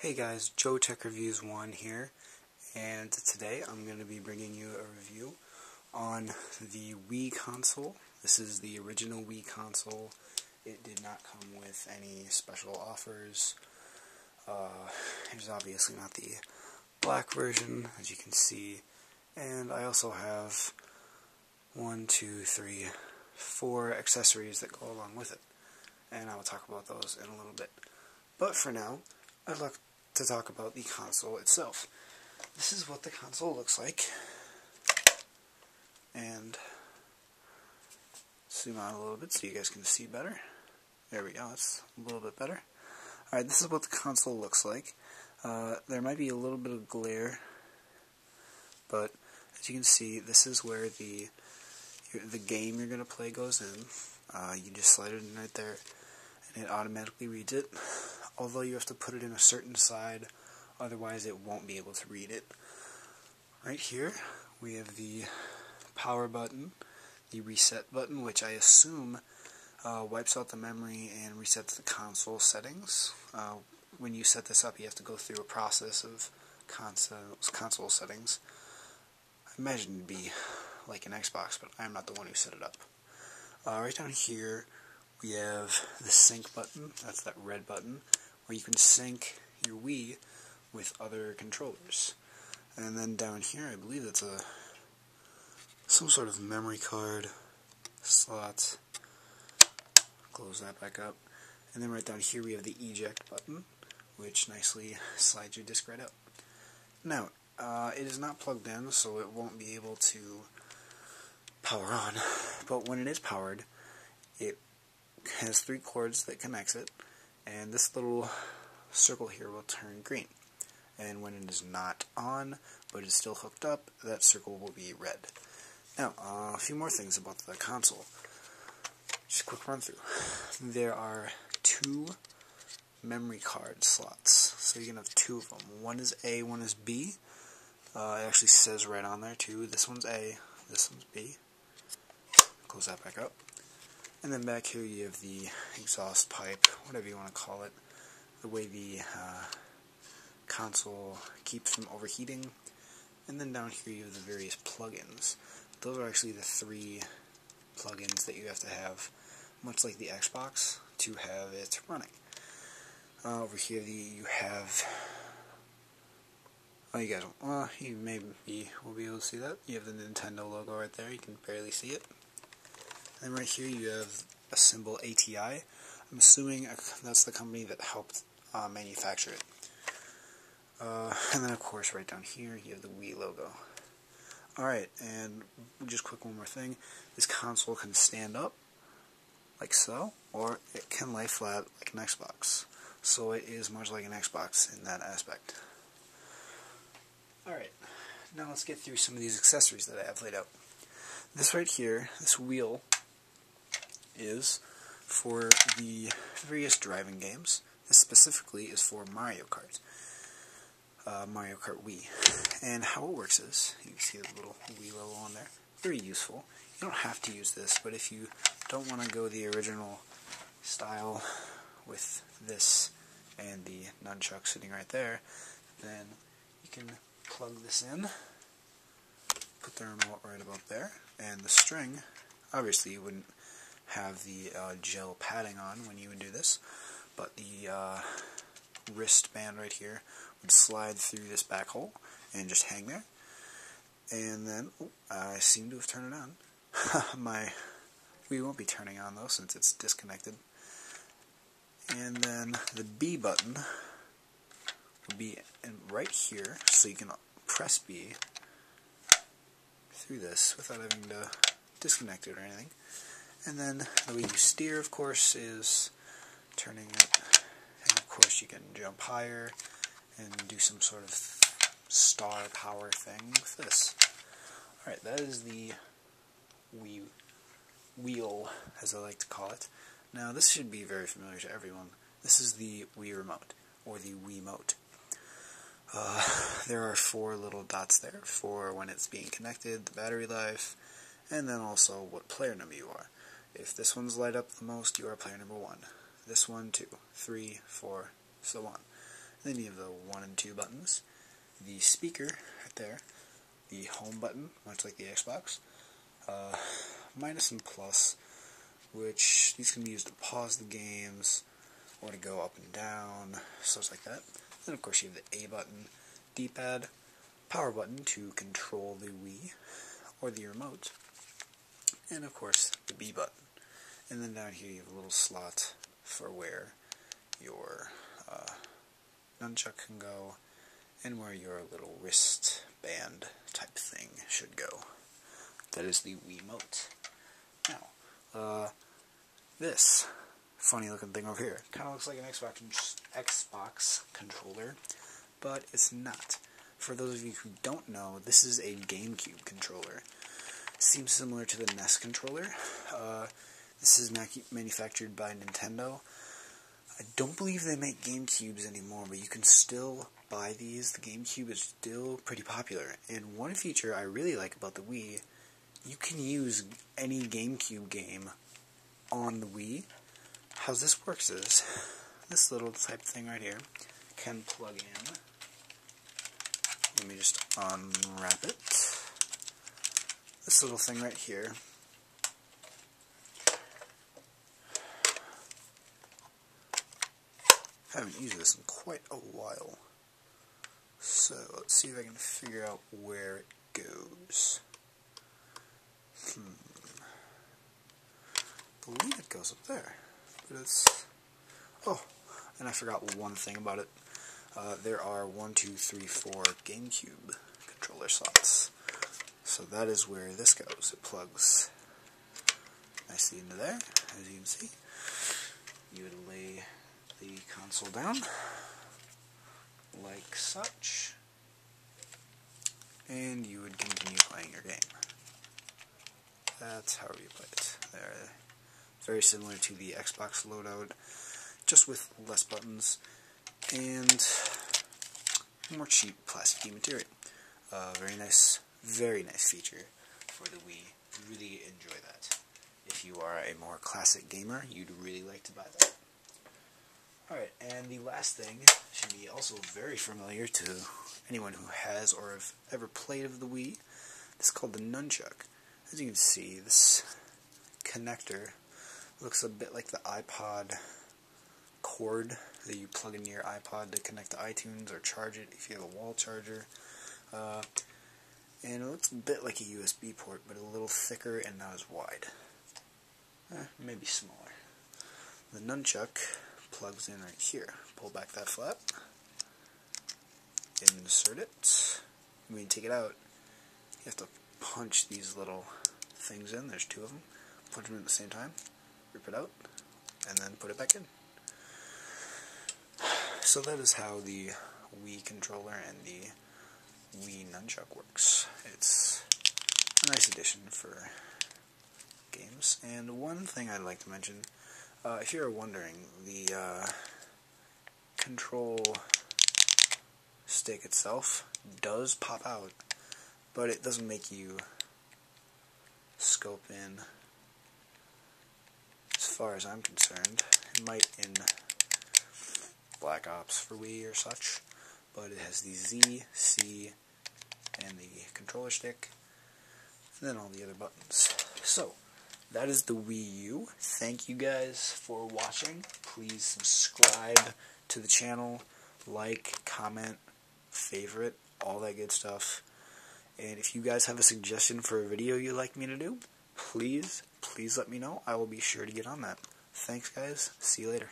Hey guys, Joe Tech Reviews 1 here, and today I'm going to be bringing you a review on the Wii console. This is the original Wii console. It did not come with any special offers. There's obviously not the black version, as you can see, and I also have 4 accessories that go along with it, and I will talk about those in a little bit. But for now, I'd like to talk about the console itself. This is what the console looks like, and zoom out a little bit so you guys can see better. There we go, that's a little bit better. Alright, this is what the console looks like. There might be a little bit of glare, but as you can see, this is where the game you're going to play goes in. You just slide it in right there, and it automatically reads it. Although you have to put it in a certain side, otherwise it won't be able to read it. Right here, we have the power button, the reset button, which I assume wipes out the memory and resets the console settings. When you set this up, you have to go through a process of console settings. I imagine it'd be like an Xbox, but I'm not the one who set it up. Right down here, we have the sync button. That's that red button, where you can sync your Wii with other controllers. And then down here, I believe that's some sort of memory card slot. Close that back up. And then right down here we have the eject button, which nicely slides your disc right out. Now, it is not plugged in, so it won't be able to power on. But when it is powered, it has 3 cords that connects it, and this little circle here will turn green. And when it is not on, but is still hooked up, that circle will be red. Now, a few more things about the console. Just a quick run through. There are 2 memory card slots, so you can have 2 of them. One is A, one is B. It actually says right on there too. This one's A, this one's B. Close that back up. And then back here you have the exhaust pipe, whatever you want to call it, the way the console keeps from overheating. And then down here you have the various plugins. Those are actually the 3 plugins that you have to have, much like the Xbox, to have it running. Over here you have, oh, you guys, you maybe will be able to see that. You have the Nintendo logo right there, you can barely see it. And right here you have a symbol ATI. I'm assuming that's the company that helped manufacture it. And then of course right down here you have the Wii logo. Alright, and just quick one more thing. This console can stand up, like so, or it can lay flat like an Xbox. So it is much like an Xbox in that aspect. Alright, now let's get through some of these accessories that I have laid out. This right here, this wheel, is for the various driving games. This specifically is for Mario Kart. Mario Kart Wii. And how it works is, you can see the little Wii logo on there. Very useful. You don't have to use this, but if you don't want to go the original style with this and the nunchuck sitting right there, then you can plug this in, put the remote right about there, and the string, obviously you wouldn't have the gel padding on when you would do this, but the wristband right here would slide through this back hole and just hang there. And then, I seem to have turned it on. My Wii won't be turning on though since it's disconnected. And then the B button will be right here, so you can press B through this without having to disconnect it or anything. And then the way you steer, of course, is turning it, and of course you can jump higher and do some sort of star power thing with this. Alright, that is the Wii wheel, as I like to call it. Now, this should be very familiar to everyone. This is the Wii remote, or the Wiimote. There are 4 little dots there for when it's being connected, the battery life, and then also what player number you are. If this one's light up the most, you are player number 1. This one, 2, 3, 4, so on. Then you have the 1 and 2 buttons, the speaker right there, the home button, much like the Xbox, minus and plus, which these can be used to pause the games, or to go up and down, such like that. Then of course you have the A button, D-pad, power button to control the Wii, or the remote, and of course the B button. And then down here you have a little slot for where your nunchuck can go, and where your little wristband type thing should go. That is the Wiimote. Now, this funny looking thing over here kind of looks like an Xbox controller, but it's not. For those of you who don't know, this is a GameCube controller. It seems similar to the NES controller. This is manufactured by Nintendo. I don't believe they make GameCubes anymore, but you can still buy these. The GameCube is still pretty popular. And one feature I really like about the Wii, you can use any GameCube game on the Wii. How this works is, this little type thing right here can plug in. Let me just unwrap it. This little thing right here I haven't used this in quite a while, so let's see if I can figure out where it goes. I believe it goes up there, but it's... Oh, and I forgot one thing about it. There are 1, 2, 3, 4 GameCube controller slots, so that is where this goes. It plugs nicely into there, as you can see. You would lay the console down like such, and you would continue playing your game. That's how you play it. They're very similar to the Xbox loadout, just with less buttons and more cheap plasticky material. Very nice feature for the Wii. Really enjoy that. If you are a more classic gamer, you'd really like to buy that. Alright, and the last thing should be also very familiar to anyone who has or have ever played of the Wii. This is called the Nunchuck. As you can see, this connector looks a bit like the iPod cord that you plug into your iPod to connect to iTunes or charge it if you have a wall charger. And it looks a bit like a USB port, but a little thicker and not as wide. Maybe smaller. The Nunchuck plugs in right here. Pull back that flap, insert it. When you take it out, you have to punch these little things in. There's 2 of them. Punch them in at the same time, rip it out, and then put it back in. So that is how the Wii controller and the Wii Nunchuck works. It's a nice addition for games. And one thing I'd like to mention, if you're wondering, the control stick itself does pop out, but it doesn't make you scope in. As far as I'm concerned, it might in Black Ops for Wii or such, but it has the Z, C, and the controller stick, and then all the other buttons. So, that is the Wii U. Thank you guys for watching. Please subscribe to the channel, like, comment, favorite, all that good stuff. And if you guys have a suggestion for a video you'd like me to do, please let me know. I will be sure to get on that. Thanks guys. See you later.